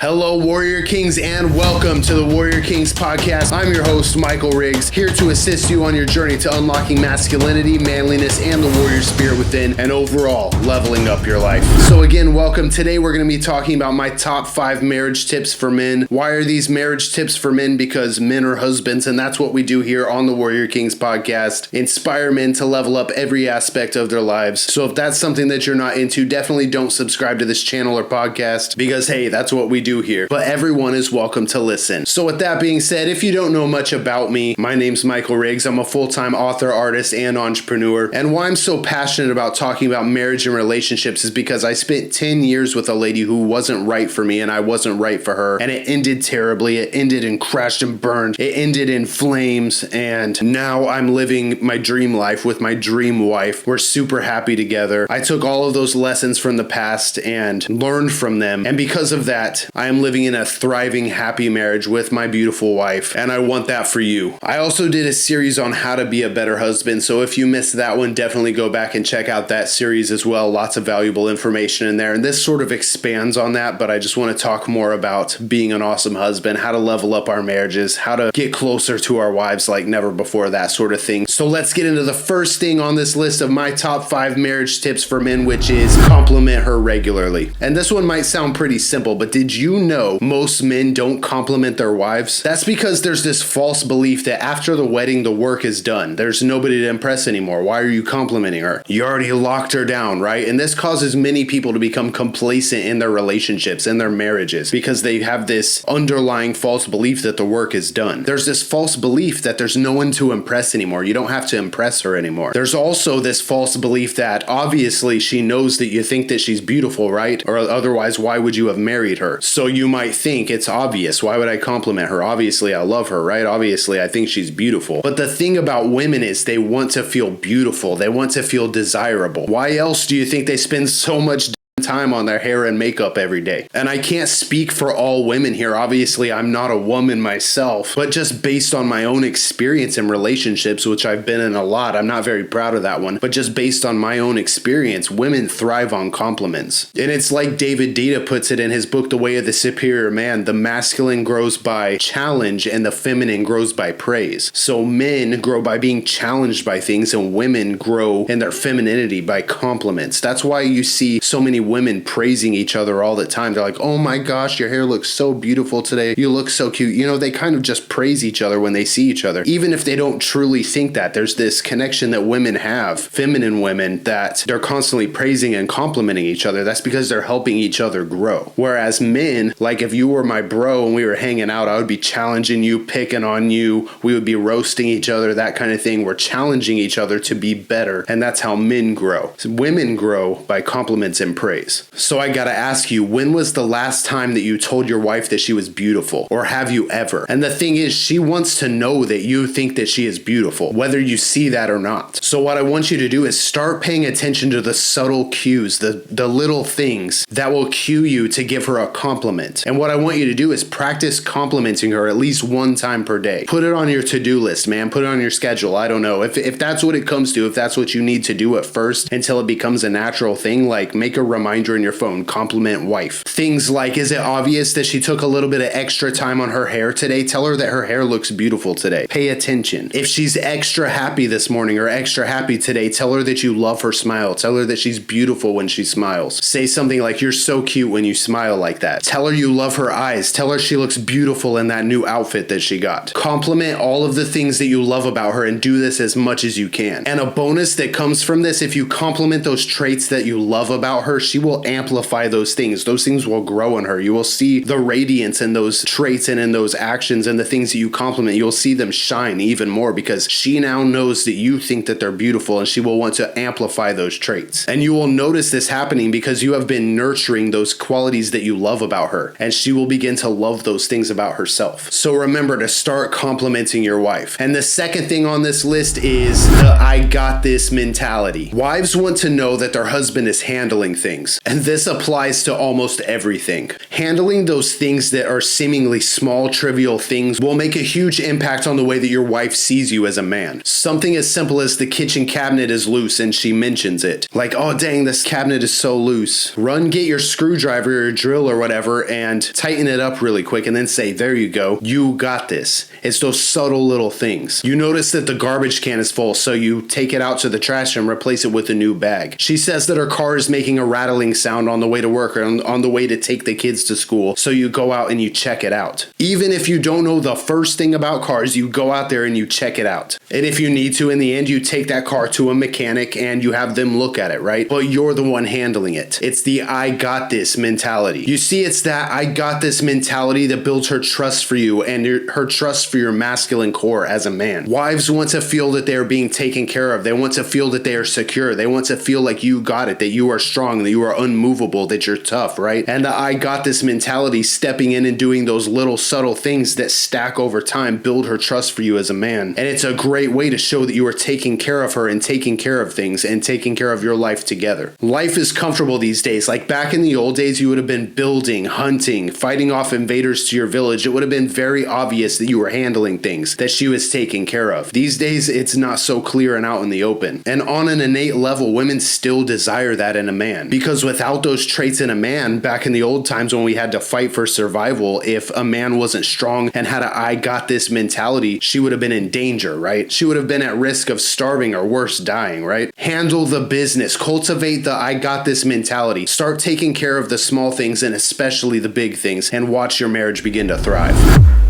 Hello, Warrior Kings, and welcome to the Warrior Kings podcast. I'm your host, Michael Riggs, here to assist you on your journey to unlocking masculinity, manliness, and the warrior spirit within, and overall leveling up your life. So again, welcome. Today we're going to be talking about my top 5 marriage tips for men. Why are these marriage tips for men? Because men are husbands, and that's what we do here on the Warrior Kings podcast. Inspire men to level up every aspect of their lives. So if that's something that you're not into, definitely don't subscribe to this channel or podcast, because hey, that's what we do here, but everyone is welcome to listen. So with that being said, if you don't know much about me, my name's Michael Riggs. I'm a full-time author, artist, and entrepreneur. And why I'm so passionate about talking about marriage and relationships is because I spent 10 years with a lady who wasn't right for me and I wasn't right for her. And it ended terribly. It ended and crashed and burned. It ended in flames. And now I'm living my dream life with my dream wife. We're super happy together. I took all of those lessons from the past and learned from them. And because of that, I am living in a thriving, happy marriage with my beautiful wife, and I want that for you. I also did a series on how to be a better husband, so if you missed that one, definitely go back and check out that series as well. Lots of valuable information in there, and this sort of expands on that, but I just want to talk more about being an awesome husband, how to level up our marriages, how to get closer to our wives like never before, that sort of thing. So let's get into the first thing on this list of my top 5 marriage tips for men, which is compliment her regularly. And this one might sound pretty simple, but did you know most men don't compliment their wives? That's because there's this false belief that after the wedding, the work is done. There's nobody to impress anymore. Why are you complimenting her? You already locked her down, right? And this causes many people to become complacent in their relationships and their marriages because they have this underlying false belief that the work is done. There's this false belief that there's no one to impress anymore. You don't have to impress her anymore. There's also this false belief that obviously she knows that you think that she's beautiful, right? Or otherwise, why would you have married her? So you might think it's obvious. Why would I compliment her? Obviously, I love her, right? Obviously, I think she's beautiful. But the thing about women is they want to feel beautiful. They want to feel desirable. Why else do you think they spend so much time on their hair and makeup every day? And I can't speak for all women here. Obviously, I'm not a woman myself, but just based on my own experience in relationships, which I've been in a lot, I'm not very proud of that one, but just based on my own experience, women thrive on compliments. And it's like David Dita puts it in his book, The Way of the Superior Man, the masculine grows by challenge and the feminine grows by praise. So men grow by being challenged by things and women grow in their femininity by compliments. That's why you see so many women praising each other all the time. They're like, oh my gosh, your hair looks so beautiful today. You look so cute. You know, they kind of just praise each other when they see each other. Even if they don't truly think that, there's this connection that women have, feminine women, that they're constantly praising and complimenting each other. That's because they're helping each other grow. Whereas men, like if you were my bro and we were hanging out, I would be challenging you, picking on you. We would be roasting each other, that kind of thing. We're challenging each other to be better. And that's how men grow. So women grow by compliments and praise. So I gotta ask you, when was the last time that you told your wife that she was beautiful? Or have you ever? And the thing is, she wants to know that you think that she is beautiful, whether you see that or not. So what I want you to do is start paying attention to the subtle cues, the little things that will cue you to give her a compliment. And what I want you to do is practice complimenting her at least one time per day. Put it on your to-do list, man. Put it on your schedule. I don't know. If that's what it comes to, if that's what you need to do at first until it becomes a natural thing, like make a reminder in your phone, compliment wife. Things like, is it obvious that she took a little bit of extra time on her hair today? Tell her that her hair looks beautiful today. Pay attention. If she's extra happy this morning or extra happy today, tell her that you love her smile. Tell her that she's beautiful when she smiles. Say something like, you're so cute when you smile like that. Tell her you love her eyes. Tell her she looks beautiful in that new outfit that she got. Compliment all of the things that you love about her and do this as much as you can. And a bonus that comes from this, if you compliment those traits that you love about her, she will amplify those things. Those things will grow in her. You will see the radiance in those traits and in those actions and the things that you compliment. You'll see them shine even more because she now knows that you think that they're beautiful and she will want to amplify those traits. And you will notice this happening because you have been nurturing those qualities that you love about her, and she will begin to love those things about herself. So remember to start complimenting your wife. And the second thing on this list is the I got this mentality. Wives want to know that their husband is handling things. And this applies to almost everything. Handling those things that are seemingly small, trivial things will make a huge impact on the way that your wife sees you as a man. Something as simple as the kitchen cabinet is loose and she mentions it. Like, oh dang, this cabinet is so loose. Run, get your screwdriver or drill or whatever and tighten it up really quick and then say, there you go, you got this. It's those subtle little things. You notice that the garbage can is full, so you take it out to the trash and replace it with a new bag. She says that her car is making a rattling sound on the way to work or on the way to take the kids to school, so you go out and you check it out. Even if you don't know the first thing about cars, you go out there and you check it out. And if you need to, in the end, you take that car to a mechanic and you have them look at it, right? But you're the one handling it. It's the I got this mentality. You see, it's that I got this mentality that builds her trust for you and her trust for your masculine core as a man. Wives want to feel that they're being taken care of. They want to feel that they are secure. They want to feel like you got it, that you are strong, that you are unmovable, that you're tough, right? And the I got this mentality, stepping in and doing those little subtle things that stack over time, build her trust for you as a man. And it's a great way to show that you are taking care of her and taking care of things and taking care of your life together. Life is comfortable these days. Like back in the old days, you would have been building, hunting, fighting off invaders to your village. It would have been very obvious that you were handling things, that she was taking care of. These days, it's not so clear and out in the open. And on an innate level, women still desire that in a man. Because without those traits in a man, back in the old times when we had to fight for survival, if a man wasn't strong and had a I got this mentality, she would have been in danger, right? She would have been at risk of starving or worse, dying, right? Handle the business. Cultivate the I got this mentality. Start taking care of the small things and especially the big things, and watch your marriage begin to thrive.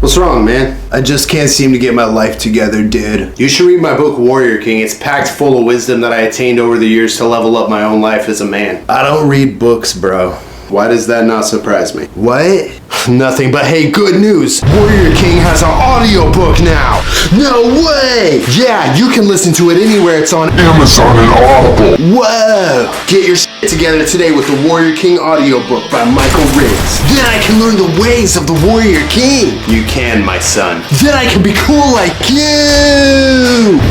What's wrong, man? I just can't seem to get my life together, dude. You should read my book, Warrior King. It's packed full of wisdom that I attained over the years to level up my own life as a man. I don't read books, bro. Why does that not surprise me? What? Nothing, but hey, good news. Warrior King has an audiobook now. No way! Yeah, you can listen to it anywhere. It's on Amazon and Audible. Whoa! Get your shit together today with the Warrior King audiobook by Michael Riggs. Then I can learn the ways of the Warrior King. You can, my son. Then I can be cool like you!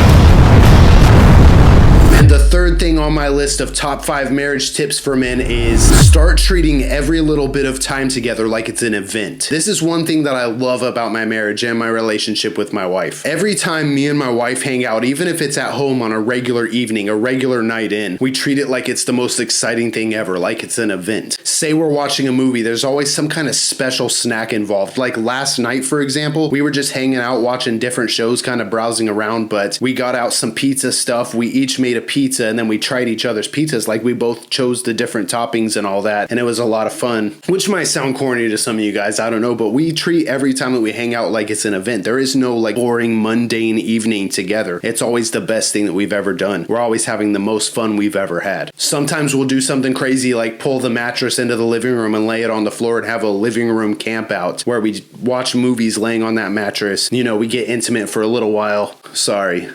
And the third thing on my list of top 5 marriage tips for men is start treating every little bit of time together like it's an event. This is one thing that I love about my marriage and my relationship with my wife. Every time me and my wife hang out, even if it's at home on a regular evening, a regular night in, we treat it like it's the most exciting thing ever, like it's an event. Say we're watching a movie, there's always some kind of special snack involved. Like last night, for example, we were just hanging out watching different shows, kind of browsing around, but we got out some pizza stuff. We each made a pizza and then we tried each other's pizzas. Like we both chose the different toppings and all that, and it was a lot of fun, which might sound corny to some of you guys, I don't know, but we treat every time that we hang out like it's an event. There is no like boring, mundane evening together. It's always the best thing that we've ever done. We're always having the most fun we've ever had. Sometimes we'll do something crazy like pull the mattress into the living room and lay it on the floor and have a living room camp out where we watch movies laying on that mattress. You know, we get intimate for a little while. Sorry,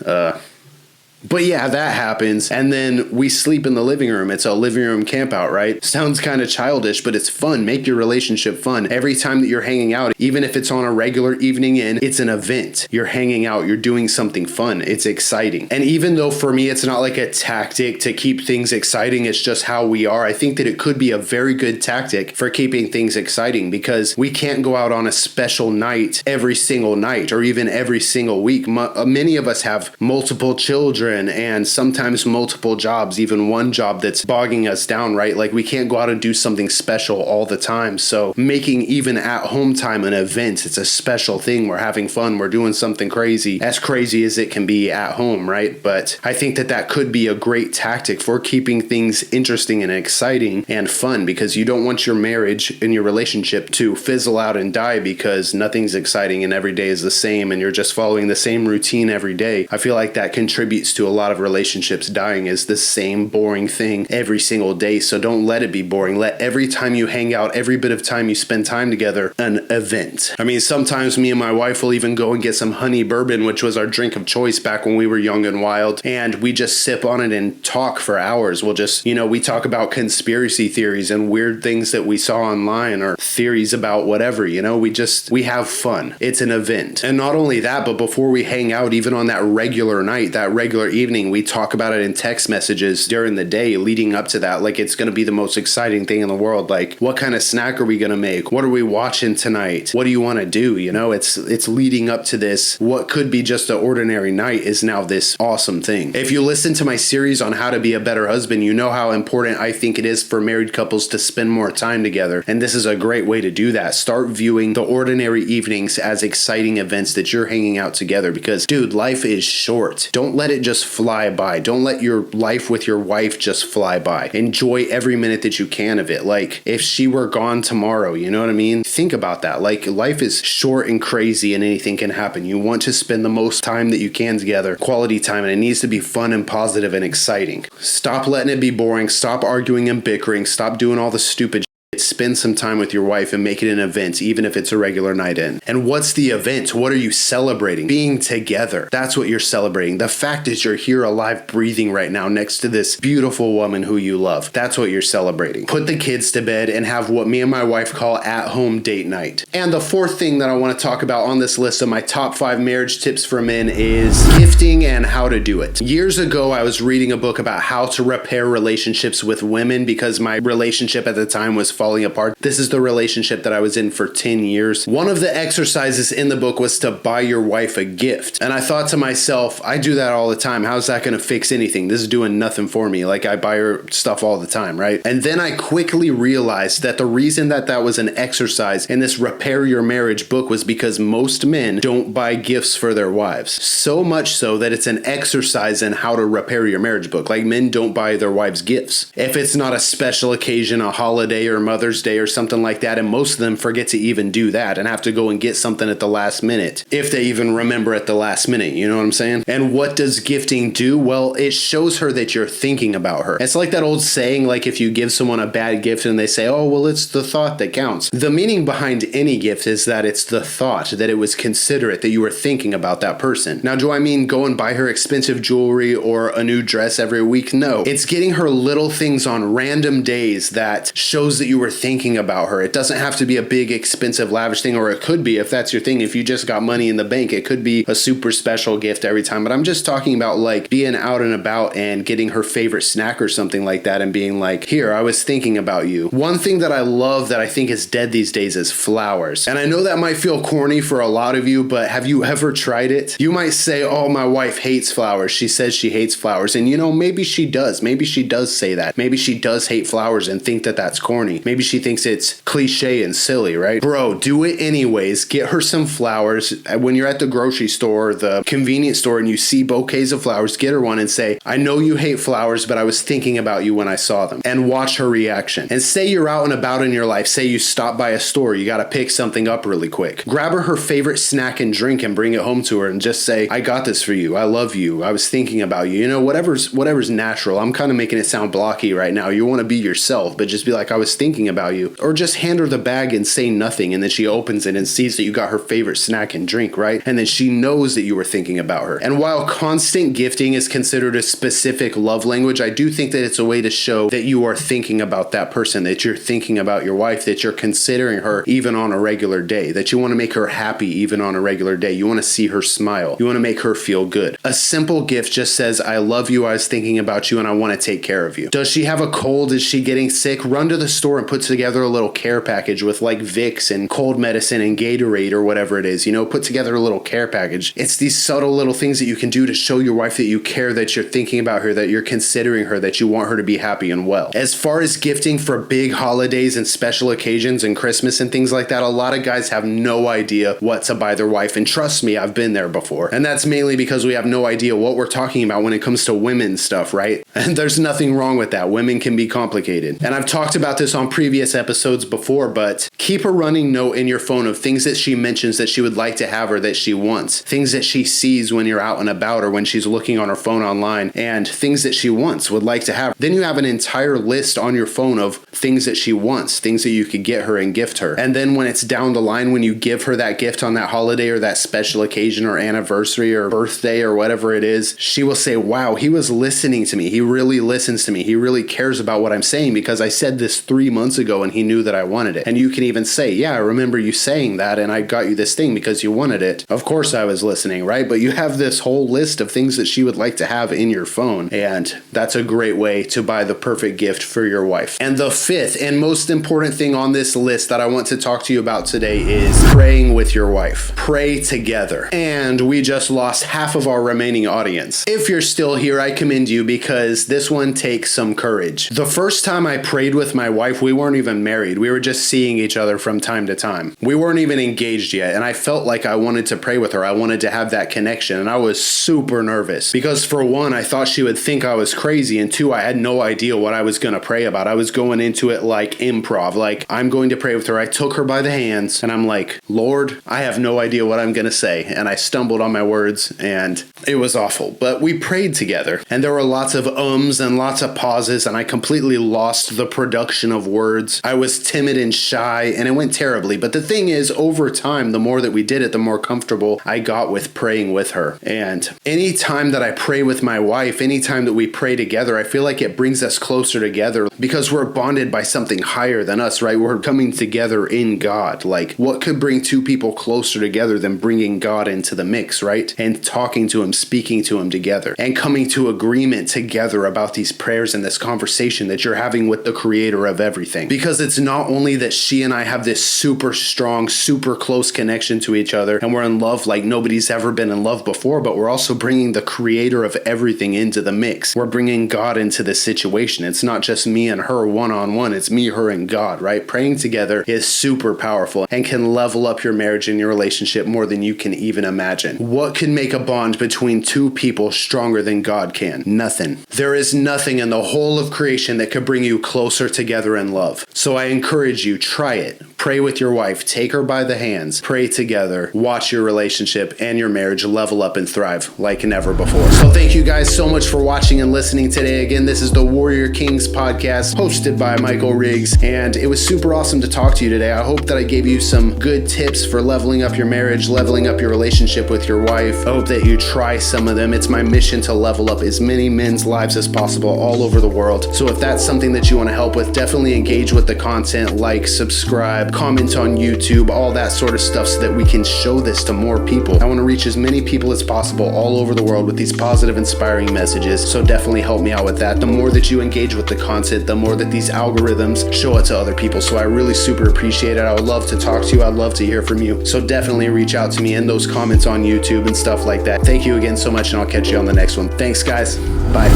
But yeah, that happens. And then we sleep in the living room. It's a living room camp out, right? Sounds kind of childish, but it's fun. Make your relationship fun. Every time that you're hanging out, even if it's on a regular evening in, it's an event. You're hanging out. You're doing something fun. It's exciting. And even though for me, it's not like a tactic to keep things exciting, it's just how we are. I think that it could be a very good tactic for keeping things exciting because we can't go out on a special night every single night or even every single week. Many of us have multiple children and sometimes multiple jobs, even one job that's bogging us down, right? Like we can't go out and do something special all the time. So making even at home time an event, it's a special thing. We're having fun. We're doing something crazy as it can be at home, right? But I think that that could be a great tactic for keeping things interesting and exciting and fun because you don't want your marriage and your relationship to fizzle out and die because nothing's exciting and every day is the same and you're just following the same routine every day. I feel like that contributes to a lot of relationships dying is the same boring thing every single day. So don't let it be boring. Let every time you hang out, every bit of time you spend time together, an event. I mean, sometimes me and my wife will even go and get some honey bourbon, which was our drink of choice back when we were young and wild. And we just sip on it and talk for hours. We'll just, we talk about conspiracy theories and weird things that we saw online or theories about whatever, we have fun. It's an event. And not only that, but before we hang out, even on that regular night, that regular evening. We talk about it in text messages during the day leading up to that. Like, it's going to be the most exciting thing in the world. Like, what kind of snack are we going to make? What are we watching tonight? What do you want to do? You know, it's leading up to this. What could be just an ordinary night is now this awesome thing. If you listen to my series on how to be a better husband, you know how important I think it is for married couples to spend more time together. And this is a great way to do that. Start viewing the ordinary evenings as exciting events that you're hanging out together, because dude, life is short. Don't let it just fly by. Don't let your life with your wife just fly by. Enjoy every minute that you can of it. Like, if she were gone tomorrow, you know what I mean? Think about that. Like, life is short and crazy and anything can happen. You want to spend the most time that you can together, quality time, and it needs to be fun and positive and exciting. Stop letting it be boring. Stop arguing and bickering. Stop doing all the stupid shit. Spend some time with your wife and make it an event, even if it's a regular night in. And what's the event? What are you celebrating? Being together. That's what you're celebrating. The fact is you're here alive, breathing right now next to this beautiful woman who you love. That's what you're celebrating. Put the kids to bed and have what me and my wife call at-home date night. And the fourth thing that I want to talk about on this list of my top 5 marriage tips for men is gifting and how to do it. Years ago, I was reading a book about how to repair relationships with women because my relationship at the time was falling apart. This is the relationship that I was in for 10 years. One of the exercises in the book was to buy your wife a gift. And I thought to myself, I do that all the time. How's that going to fix anything? This is doing nothing for me. Like, I buy her stuff all the time, right? And then I quickly realized that the reason that that was an exercise in this Repair Your Marriage book was because most men don't buy gifts for their wives. So much so that it's an exercise in how to repair your marriage book. Like, men don't buy their wives gifts. If it's not a special occasion, a holiday or Mother's Day or something like that, and most of them forget to even do that and have to go and get something at the last minute, if they even remember at the last minute, you know what I'm saying? And what does gifting do? Well, it shows her that you're thinking about her. It's like that old saying, like, if you give someone a bad gift and they say, oh, well, it's the thought that counts. The meaning behind any gift is that it's the thought, that it was considerate, that you were thinking about that person. Now, do I mean go and buy her expensive jewelry or a new dress every week? No. It's getting her little things on random days that shows that you were thinking about her. It doesn't have to be a big, expensive, lavish thing, or it could be, if that's your thing, if you just got money in the bank, it could be a super special gift every time. But I'm just talking about, like, being out and about and getting her favorite snack or something like that and being like, here, I was thinking about you. One thing that I love that I think is dead these days is flowers. And I know that might feel corny for a lot of you, but have you ever tried it? You might say, oh, my wife hates flowers. She says she hates flowers. And you know, maybe she does. Maybe she does say that. Maybe she does hate flowers and think that that's corny. Maybe she thinks it's cliche and silly, right? Bro, do it anyways. Get her some flowers. When you're at the grocery store, the convenience store, and you see bouquets of flowers, get her one and say, I know you hate flowers, but I was thinking about you when I saw them. And watch her reaction. And say you're out and about in your life. Say you stop by a store. You got to pick something up really quick. Grab her favorite snack and drink and bring it home to her and just say, I got this for you. I love you. I was thinking about you. You know, whatever's natural. I'm kind of making it sound blocky right now. You want to be yourself, but just be like, I was thinking about you. Or just hand her the bag and say nothing, and then she opens it and sees that you got her favorite snack and drink, right? And then she knows that you were thinking about her. And while constant gifting is considered a specific love language, I do think that it's a way to show that you are thinking about that person, that you're thinking about your wife, that you're considering her even on a regular day, that you want to make her happy even on a regular day. You want to see her smile. You want to make her feel good. A simple gift just says, I love you, I was thinking about you, and I want to take care of you. Does she have a cold? Is she getting sick? Run to the store and put together a little care package with, like, Vicks and cold medicine and Gatorade or whatever it is. You know, put together a little care package. It's these subtle little things that you can do to show your wife that you care, that you're thinking about her, that you're considering her, that you want her to be happy and well. As far as gifting for big holidays and special occasions and Christmas and things like that, a lot of guys have no idea what to buy their wife. And trust me, I've been there before. And that's mainly because we have no idea what we're talking about when it comes to women's stuff, right? And there's nothing wrong with that. Women can be complicated. And I've talked about this on previous episodes before, but keep a running note in your phone of things that she mentions that she would like to have or that she wants. Things that she sees when you're out and about or when she's looking on her phone online, and things that she wants, would like to have. Then you have an entire list on your phone of things that she wants, things that you could get her and gift her. And then when it's down the line, when you give her that gift on that holiday or that special occasion or anniversary or birthday or whatever it is, she will say, wow, he was listening to me. He really listens to me. He really cares about what I'm saying because I said this 3 months months ago and he knew that I wanted it. And you can even say, yeah, I remember you saying that and I got you this thing because you wanted it. Of course I was listening, right? But you have this whole list of things that she would like to have in your phone. And that's a great way to buy the perfect gift for your wife. And the fifth and most important thing on this list that I want to talk to you about today is praying with your wife. Pray together. And we just lost half of our remaining audience. If you're still here, I commend you because this one takes some courage. The first time I prayed with my wife, we weren't even married. We were just seeing each other from time to time. We weren't even engaged yet. And I felt like I wanted to pray with her. I wanted to have that connection. And I was super nervous because for one, I thought she would think I was crazy. And two, I had no idea what I was going to pray about. I was going into it like improv, like I'm going to pray with her. I took her by the hands and I'm like, Lord, I have no idea what I'm going to say. And I stumbled on my words and it was awful. But we prayed together and there were lots of ums and lots of pauses and I completely lost the production of words. I was timid and shy and it went terribly. But the thing is, over time, the more that we did it, the more comfortable I got with praying with her. And anytime that I pray with my wife, anytime that we pray together, I feel like it brings us closer together because we're bonded by something higher than us, right? We're coming together in God. Like, what could bring two people closer together than bringing God into the mix, right? And talking to him, speaking to him together, and coming to agreement together about these prayers and this conversation that you're having with the creator of everything. Because it's not only that she and I have this super strong, super close connection to each other, and we're in love like nobody's ever been in love before, but we're also bringing the creator of everything into the mix. We're bringing God into this situation. It's not just me and her one-on-one, it's me, her, and God, right? Praying together is super powerful and can level up your marriage and your relationship more than you can even imagine. What can make a bond between two people stronger than God can? Nothing. There is nothing in the whole of creation that could bring you closer together in love. So I encourage you, try it. Pray with your wife, take her by the hands, pray together, watch your relationship and your marriage level up and thrive like never before. So thank you guys so much for watching and listening today. Again, this is the Warrior Kings podcast hosted by Michael Riggs, and it was super awesome to talk to you today. I hope that I gave you some good tips for leveling up your marriage, leveling up your relationship with your wife. I hope that you try some of them. It's my mission to level up as many men's lives as possible all over the world. So if that's something that you want to help with, definitely engage with the content, like, subscribe, comment on YouTube, all that sort of stuff so that we can show this to more people. I want to reach as many people as possible all over the world with these positive, inspiring messages. So definitely help me out with that. The more that you engage with the content, the more that these algorithms show it to other people. So I really super appreciate it. I would love to talk to you. I'd love to hear from you. So definitely reach out to me in those comments on YouTube and stuff like that. Thank you again so much, and I'll catch you on the next one. Thanks, guys. Bye.